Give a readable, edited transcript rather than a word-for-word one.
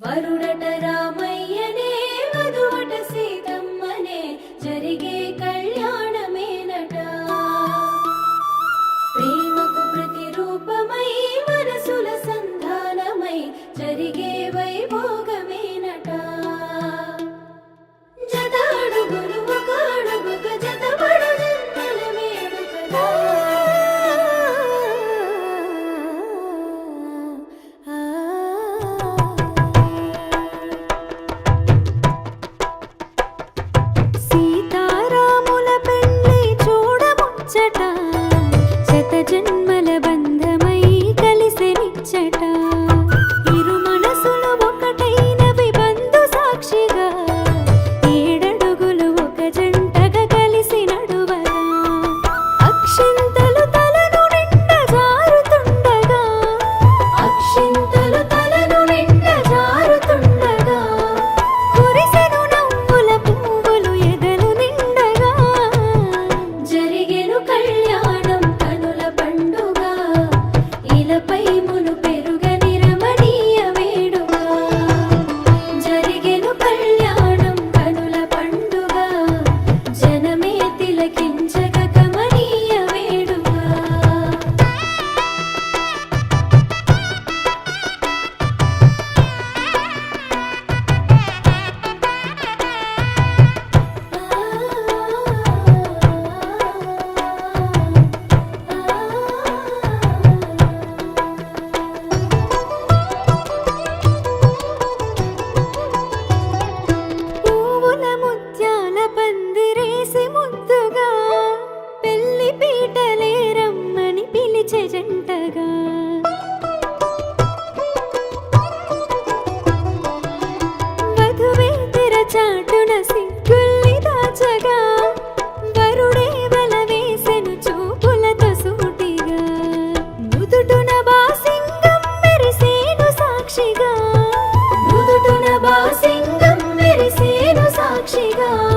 వరుడట రామయ్యనే వధువట సీతమ్మనే జరిగే కళ్యాణమేనట. ప్రేమకు ప్రతిరూపమై మనసుల సంధానమై జరిగే వైభోగమేనట. జత అడుగులు ఒక అడుగుక జతపడు జన్మల వేడుకగా. జన్మల బంధమై కలిసెనిచ్చట. ఇరు మనసులు ఒకటైనవి బంధు సాక్షిగా. ఏడడుగులు ఒక జంటగా కలిసి నడువగా. అక్షింతలు తలను నిండా జారుతుండగా. అక్షింతలు తలను నిండా జారుతుండగా. కురిసెను నవ్వుల పువ్వులు ఎదలు నిండగా. జరిగెను కళ్యాణం కనుల పండుగ. ఇలపై మును పెరుగని రమణీయ వేడుక. జరిగెను కళ్యాణం కనుల పండుగ. జనమే తిలకించగ కమనీయ వేడుక. పువ్వుల ముత్యాల పందిరేసి ముద్దుగా. పెళ్లి పీటలే రమ్మని పిలిచే జంటగా. వధువే తెరచాటున సిగ్గుల్ని దాచగా. వరుడే వల వేసెను చూపులతో సూటిగా. నుదుటున బాసింగం మెరిసేను సాక్షిగా. నుదుటున బాసింగం మెరిసేను సాక్షిగా.